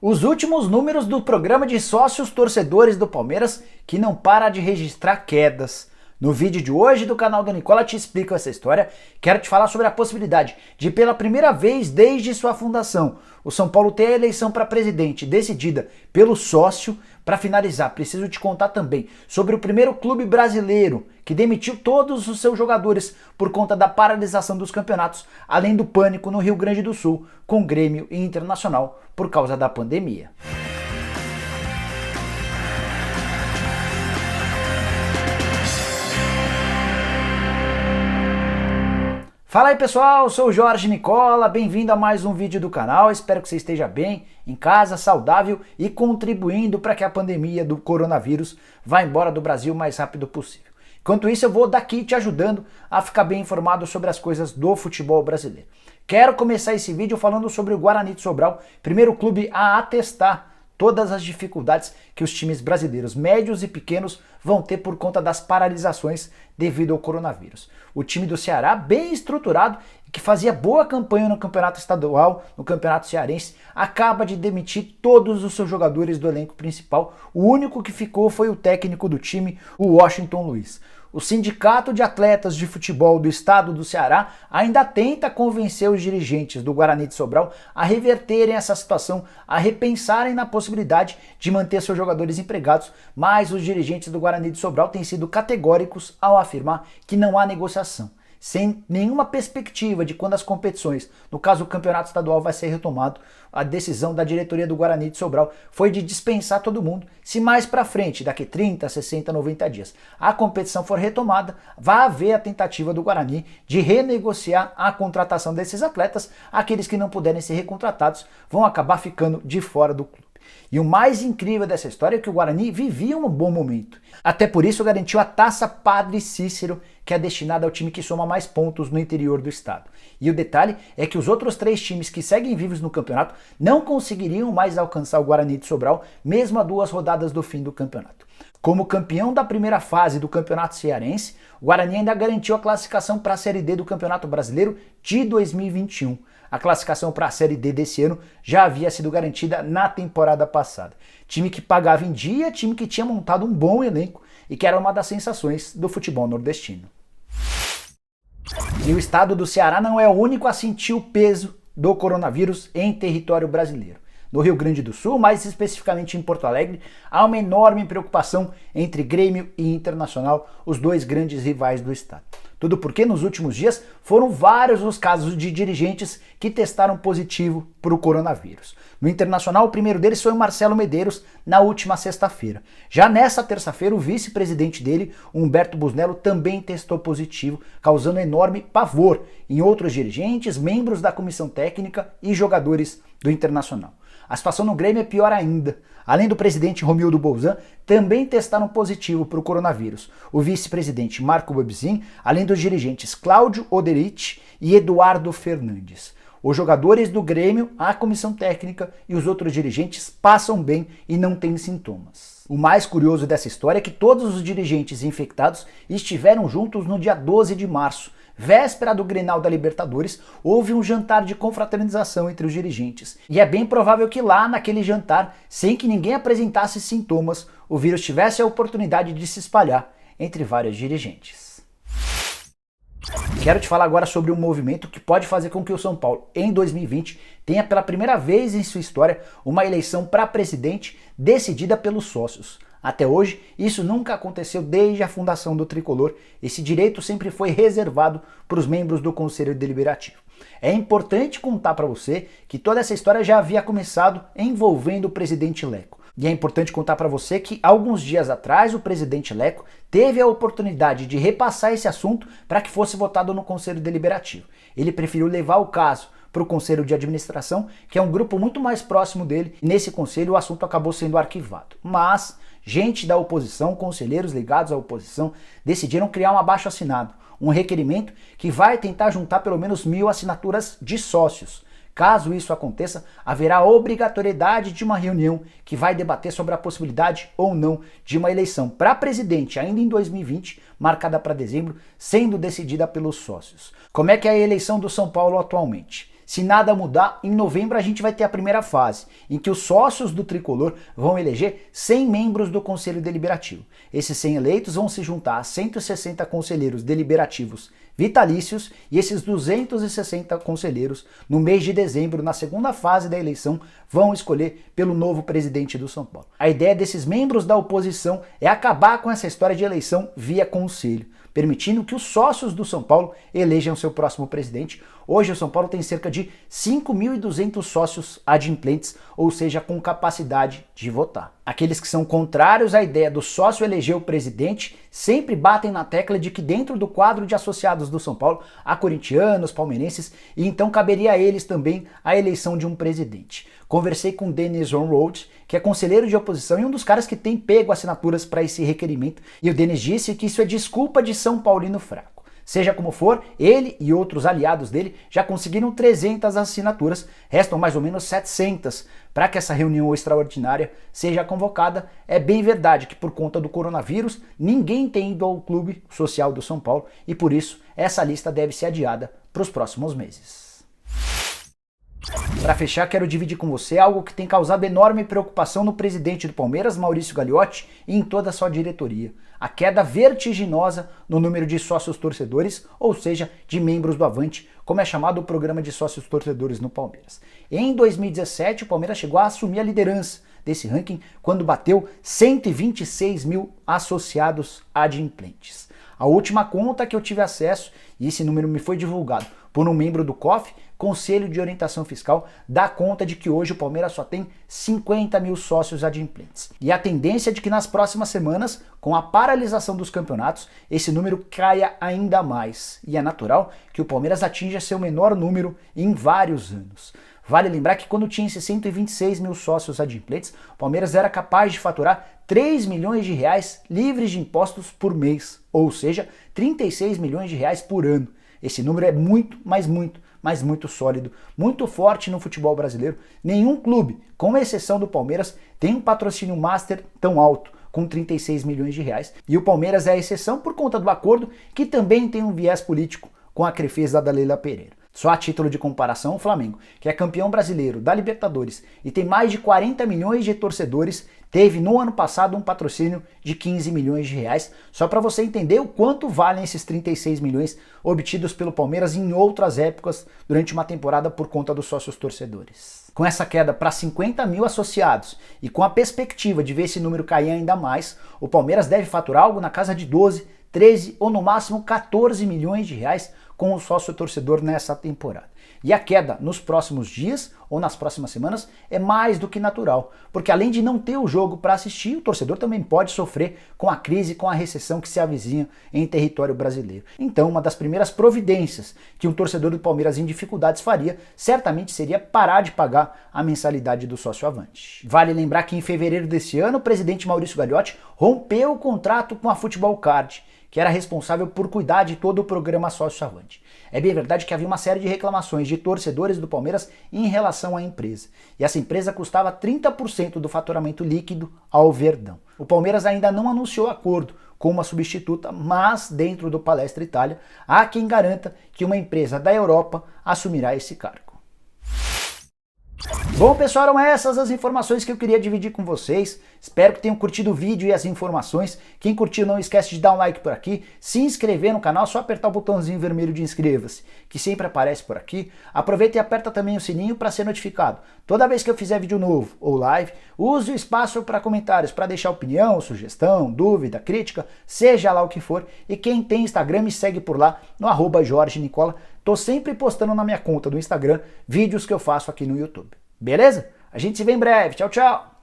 Os últimos números do programa de sócios torcedores do Palmeiras que não para de registrar quedas. No vídeo de hoje do canal do Nicola te explico essa história. Quero te falar sobre a possibilidade de, pela primeira vez desde sua fundação, o São Paulo ter a eleição para presidente decidida pelo sócio. Para finalizar, preciso te contar também sobre o primeiro clube brasileiro que demitiu todos os seus jogadores por conta da paralisação dos campeonatos, além do pânico no Rio Grande do Sul com Grêmio e Internacional por causa da pandemia. Fala aí pessoal, eu sou o Jorge Nicola, bem-vindo a mais um vídeo do canal, espero que você esteja bem, em casa, saudável e contribuindo para que a pandemia do coronavírus vá embora do Brasil o mais rápido possível. Enquanto isso eu vou daqui te ajudando a ficar bem informado sobre as coisas do futebol brasileiro. Quero começar esse vídeo falando sobre o Guarani de Sobral, primeiro clube a atestar todas as dificuldades que os times brasileiros médios e pequenos vão ter por conta das paralisações devido ao coronavírus. O time do Ceará, bem estruturado e que fazia boa campanha no campeonato estadual, no campeonato cearense, acaba de demitir todos os seus jogadores do elenco principal. O único que ficou foi o técnico do time, o Washington Luiz. O Sindicato de Atletas de Futebol do Estado do Ceará ainda tenta convencer os dirigentes do Guarani de Sobral a reverterem essa situação, a repensarem na possibilidade de manter seus jogadores empregados, mas os dirigentes do Guarani de Sobral têm sido categóricos ao afirmar que não há negociação, sem nenhuma perspectiva de quando as competições, no caso o campeonato estadual, vai ser retomado. A decisão da diretoria do Guarani de Sobral foi de dispensar todo mundo. Se mais para frente, daqui 30, 60, 90 dias, a competição for retomada, vai haver a tentativa do Guarani de renegociar a contratação desses atletas. Aqueles que não puderem ser recontratados vão acabar ficando de fora do clube. E o mais incrível dessa história é que o Guarani vivia um bom momento. Até por isso garantiu a Taça Padre Cícero, que é destinada ao time que soma mais pontos no interior do estado. E o detalhe é que os outros 3 times que seguem vivos no campeonato não conseguiriam mais alcançar o Guarani de Sobral, mesmo a 2 rodadas do fim do campeonato. Como campeão da primeira fase do Campeonato Cearense, o Guarani ainda garantiu a classificação para a Série D do Campeonato Brasileiro de 2021. A classificação para a Série D desse ano já havia sido garantida na temporada passada. Time que pagava em dia, time que tinha montado um bom elenco e que era uma das sensações do futebol nordestino. E o estado do Ceará não é o único a sentir o peso do coronavírus em território brasileiro. No Rio Grande do Sul, mais especificamente em Porto Alegre, há uma enorme preocupação entre Grêmio e Internacional, os 2 grandes rivais do estado. Tudo porque nos últimos dias foram vários os casos de dirigentes que testaram positivo para o coronavírus. No Internacional, o primeiro deles foi o Marcelo Medeiros na última sexta-feira. Já nessa terça-feira, o vice-presidente dele, Humberto Busnello, também testou positivo, causando enorme pavor em outros dirigentes, membros da comissão técnica e jogadores do Internacional. A situação no Grêmio é pior ainda. Além do presidente Romildo Bolzan, também testaram positivo para o coronavírus. O vice-presidente Marco Bobzin, além dos dirigentes Cláudio Oderich e Eduardo Fernandes. Os jogadores do Grêmio, a comissão técnica e os outros dirigentes passam bem e não têm sintomas. O mais curioso dessa história é que todos os dirigentes infectados estiveram juntos no dia 12 de março, véspera do Grenal da Libertadores. Houve um jantar de confraternização entre os dirigentes. E é bem provável que lá, naquele jantar, sem que ninguém apresentasse sintomas, o vírus tivesse a oportunidade de se espalhar entre vários dirigentes. Quero te falar agora sobre um movimento que pode fazer com que o São Paulo, em 2020, tenha pela primeira vez em sua história uma eleição para presidente decidida pelos sócios. Até hoje, isso nunca aconteceu desde a fundação do Tricolor. Esse direito sempre foi reservado para os membros do Conselho Deliberativo. É importante contar para você que toda essa história já havia começado envolvendo o presidente Leco. E é importante contar para você que alguns dias atrás o presidente Leco teve a oportunidade de repassar esse assunto para que fosse votado no Conselho Deliberativo. Ele preferiu levar o caso para o Conselho de Administração, que é um grupo muito mais próximo dele, e nesse conselho o assunto acabou sendo arquivado. Mas gente da oposição, conselheiros ligados à oposição, decidiram criar um abaixo-assinado, um requerimento que vai tentar juntar pelo menos 1.000 assinaturas de sócios. Caso isso aconteça, haverá a obrigatoriedade de uma reunião que vai debater sobre a possibilidade ou não de uma eleição para presidente ainda em 2020, marcada para dezembro, sendo decidida pelos sócios. Como é que é a eleição do São Paulo atualmente? Se nada mudar, em novembro a gente vai ter a primeira fase, em que os sócios do Tricolor vão eleger 100 membros do Conselho Deliberativo. Esses 100 eleitos vão se juntar a 160 conselheiros deliberativos vitalícios e esses 260 conselheiros, no mês de dezembro, na segunda fase da eleição, vão escolher pelo novo presidente do São Paulo. A ideia desses membros da oposição é acabar com essa história de eleição via conselho, permitindo que os sócios do São Paulo elejam seu próximo presidente. Hoje o São Paulo tem cerca de 5.200 sócios adimplentes, ou seja, com capacidade de votar. Aqueles que são contrários à ideia do sócio eleger o presidente sempre batem na tecla de que dentro do quadro de associados do São Paulo há corintianos, palmeirenses, e então caberia a eles também a eleição de um presidente. Conversei com Denis On-Road, que é conselheiro de oposição e um dos caras que tem pego assinaturas para esse requerimento, e o Denis disse que isso é desculpa de São Paulino fraco. Seja como for, ele e outros aliados dele já conseguiram 300 assinaturas, restam mais ou menos 700 para que essa reunião extraordinária seja convocada. É bem verdade que por conta do coronavírus ninguém tem ido ao Clube Social do São Paulo e por isso essa lista deve ser adiada para os próximos meses. Para fechar, quero dividir com você algo que tem causado enorme preocupação no presidente do Palmeiras, Maurício Gagliotti, e em toda a sua diretoria. A queda vertiginosa no número de sócios torcedores, ou seja, de membros do Avante, como é chamado o programa de sócios torcedores no Palmeiras. Em 2017, o Palmeiras chegou a assumir a liderança desse ranking quando bateu 126 mil associados adimplentes. A última conta que eu tive acesso, e esse número me foi divulgado por um membro do COF, Conselho de Orientação Fiscal, dá conta de que hoje o Palmeiras só tem 50 mil sócios adimplentes. E a tendência é de que nas próximas semanas, com a paralisação dos campeonatos, esse número caia ainda mais. E é natural que o Palmeiras atinja seu menor número em vários anos. Vale lembrar que quando tinha esses 126 mil sócios adimplentes, o Palmeiras era capaz de faturar 3 milhões de reais livres de impostos por mês, ou seja, 36 milhões de reais por ano. Esse número é muito sólido, muito forte no futebol brasileiro. Nenhum clube, com exceção do Palmeiras, tem um patrocínio master tão alto, com 36 milhões de reais. E o Palmeiras é a exceção por conta do acordo, que também tem um viés político com a Crefisa da Leila Pereira. Só a título de comparação, o Flamengo, que é campeão brasileiro da Libertadores e tem mais de 40 milhões de torcedores, teve no ano passado um patrocínio de 15 milhões de reais, só para você entender o quanto valem esses 36 milhões obtidos pelo Palmeiras em outras épocas durante uma temporada por conta dos sócios torcedores. Com essa queda para 50 mil associados e com a perspectiva de ver esse número cair ainda mais, o Palmeiras deve faturar algo na casa de 12, 13 ou no máximo 14 milhões de reais com o sócio torcedor nessa temporada. E a queda nos próximos dias ou nas próximas semanas é mais do que natural, porque além de não ter o jogo para assistir, o torcedor também pode sofrer com a crise, com a recessão que se avizinha em território brasileiro. Então, uma das primeiras providências que um torcedor do Palmeiras em dificuldades faria, certamente seria parar de pagar a mensalidade do sócio Avante. Vale lembrar que em fevereiro desse ano, o presidente Maurício Gagliotti rompeu o contrato com a Futebol Card, que era responsável por cuidar de todo o programa Sócio Avante. É bem verdade que havia uma série de reclamações de torcedores do Palmeiras em relação à empresa. E essa empresa custava 30% do faturamento líquido ao Verdão. O Palmeiras ainda não anunciou acordo com uma substituta, mas dentro do Palestra Itália, há quem garanta que uma empresa da Europa assumirá esse cargo. Bom, pessoal, eram essas as informações que eu queria dividir com vocês. Espero que tenham curtido o vídeo e as informações. Quem curtiu, não esquece de dar um like por aqui, se inscrever no canal, só apertar o botãozinho vermelho de inscreva-se, que sempre aparece por aqui. Aproveita e aperta também o sininho para ser notificado. Toda vez que eu fizer vídeo novo ou live, use o espaço para comentários, para deixar opinião, sugestão, dúvida, crítica, seja lá o que for. E quem tem Instagram, me segue por lá, no @JorgeNicola. Tô sempre postando na minha conta do Instagram vídeos que eu faço aqui no YouTube. Beleza? A gente se vê em breve. Tchau, tchau!